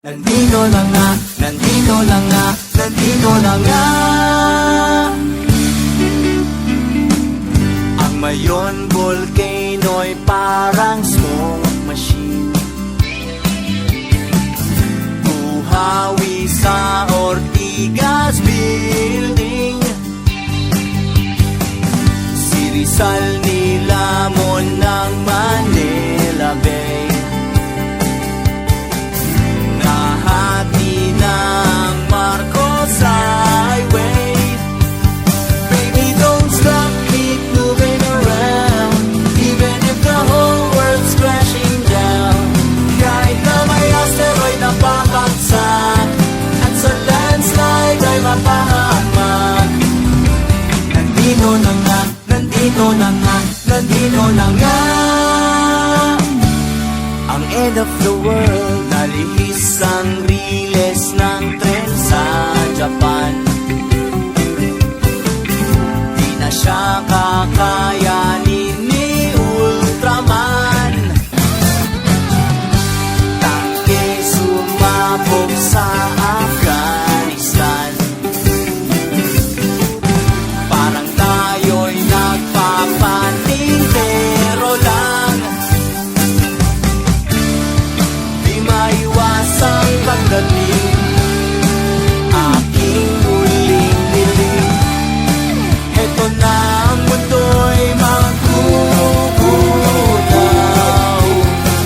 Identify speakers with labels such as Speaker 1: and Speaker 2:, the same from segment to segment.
Speaker 1: Nandito lang nga, nandito lang nga, nandito lang nga. Ang Mayon Volcano'y parang smoke machine. Buhawi sa Ortigas Building. Si Rizal nilamon ng Manila Bay. Nahati ng Marcos Highway. Baby, don't stop, keep moving around. Even if the whole world's crashing down. Kahit na may asteroid na babagsak at sa landslide ay mapahamak. Nandito na nga, nandito na nga, nandito na nga. Ang end of the world, nalihis ang riles ng tren sa Japan. Di na siya kakayanin ni Ultraman. Tangke sumabog sa Afghanistan. Parang tayo'y nagpapatintero lang. Di maiwasang pagdating aking huling niling. Heto na ang mundo'y magugulaw,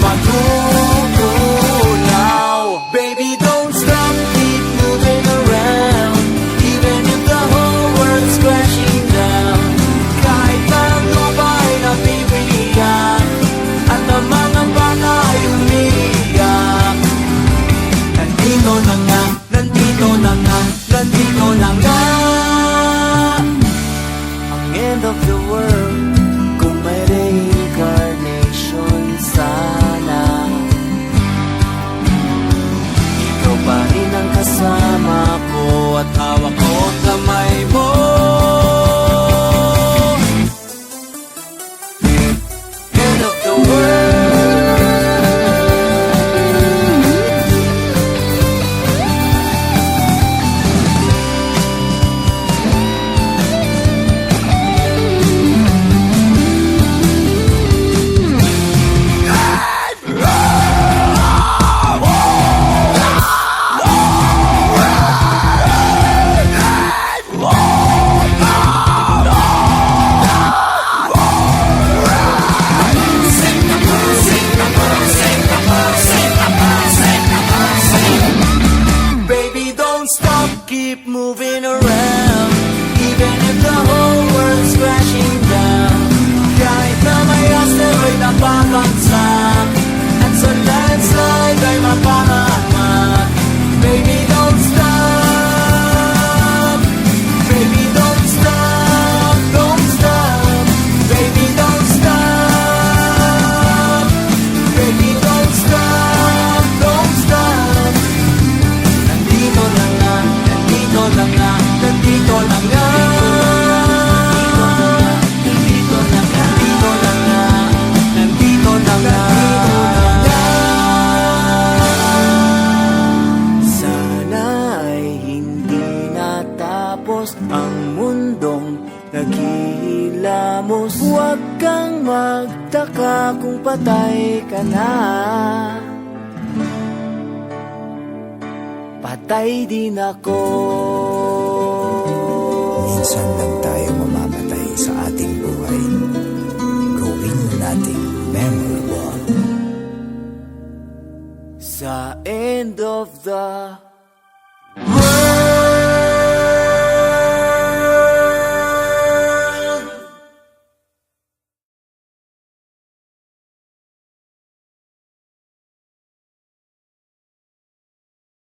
Speaker 1: magugulaw. Baby, don't stop, keep moving around. Even if the whole world's crashing down. Kahit na ang lupa'y nabibiyak at ang mga baka ay umiiyak. Nandito na nga, nandito na nga, nandito na nga. Ang end of the world, kung may reincarnation sana. Ikaw pa rin ang kasama ko at hawak ko ang kamay mo. End of the world. Baby, don't stop, keep moving around. Even if the whole world's crashing down. Kahit na may asteroid na babagsak at sa landslide ay mapahamak. Baby, don't stop. Baby, don't stop. Don't stop. Baby, don't stop. Baby, don't stop. Don't stop. Nandito lang nga, nandito lang nga, nandito lang nga. Nandito lang nga, nandito lang nga, nandito lang nga. Sana ay hindi natapos ang mundong naghihilamos. Huwag kang magtaka kung patay ka na. Patay din ako.
Speaker 2: Minsan lang tayo mamamatay sa ating buhay. Gawin nating memorable.
Speaker 1: Sa end of the